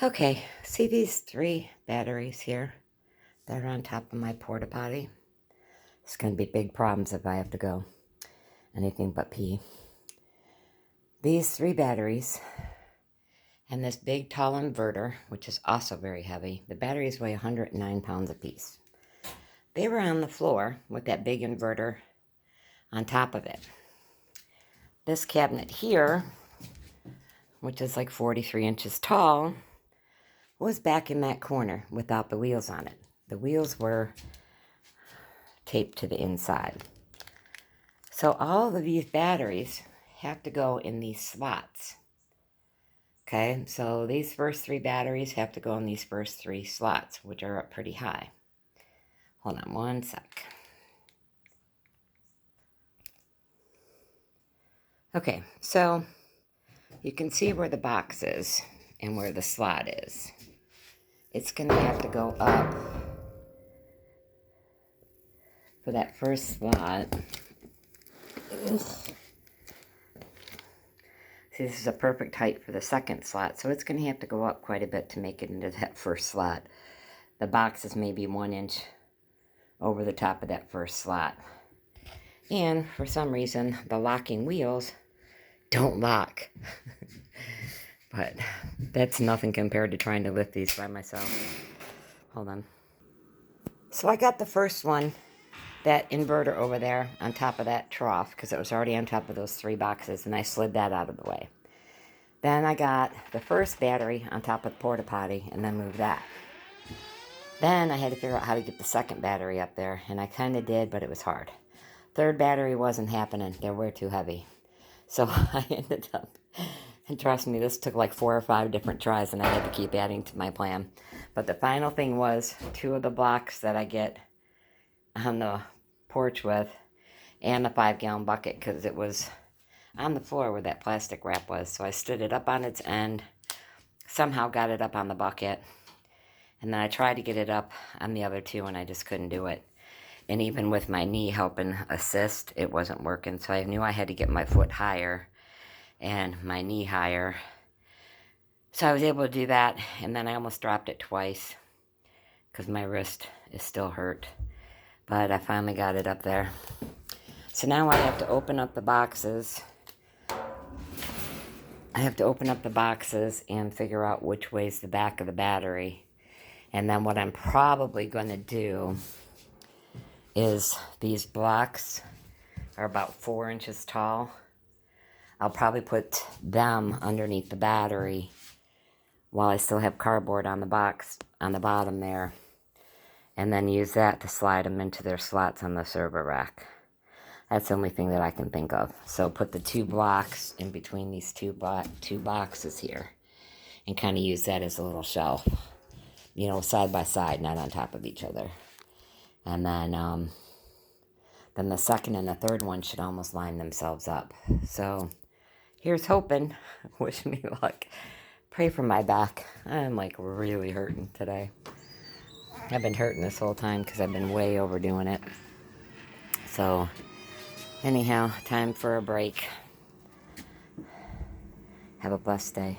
Okay, see these 3 batteries here that are on top of my porta potty? It's going to be big problems if I have to go anything but pee. These 3 batteries and this big tall inverter, which is also very heavy. The batteries weigh 109 pounds apiece. They were on the floor with that big inverter on top of it. This cabinet here, which is like 43 inches tall, was back in that corner without the wheels on it. The wheels were taped to the inside. So all of these batteries have to go in these slots. Okay, so these first 3 batteries have to go in these first 3 slots, which are up pretty high. Hold on one sec. Okay, so you can see where the box is and where the slot is. It's going to have to go up for that first slot. See, this is a perfect height for the second slot, so it's going to have to go up quite a bit to make it into that first slot. The box is maybe 1 inch over the top of that first slot. And for some reason, the locking wheels don't lock. But that's nothing compared to trying to lift these by myself. Hold on. So I got the first one, that inverter over there on top of that trough, because it was already on top of those 3 boxes, and I slid that out of the way. Then I got the first battery on top of the porta potty and then moved that. Then I had to figure out how to get the second battery up there, and I kind of did, but it was hard. Third battery wasn't happening. They were too heavy. So I ended up, and trust me, this took like 4 or 5 different tries, and I had to keep adding to my plan. But the final thing was 2 of the blocks that I get on the porch with, and a 5-gallon bucket, because it was on the floor where that plastic wrap was. So I stood it up on its end, somehow got it up on the bucket, and then I tried to get it up on the other 2, and I just couldn't do it. And even with my knee helping assist, it wasn't working. So I knew I had to get my foot higher and my knee higher. So I was able to do that, and then I almost dropped it twice because my wrist is still hurt. But I finally got it up there. So now I have to open up the boxes. I have to open up the boxes and figure out which way is the back of the battery. And then what I'm probably going to do is these blocks are about 4 inches tall. I'll probably put them underneath the battery while I still have cardboard on the box on the bottom there, and then use that to slide them into their slots on the server rack. That's the only thing that I can think of. So put the 2 blocks in between these two boxes here and kind of use that as a little shelf, you know, side by side, not on top of each other. And then the second and the third one should almost line themselves up. So here's hoping. Wish me luck. Pray for my back. I'm like really hurting today. I've been hurting this whole time because I've been way overdoing it. So anyhow, time for a break. Have a blessed day.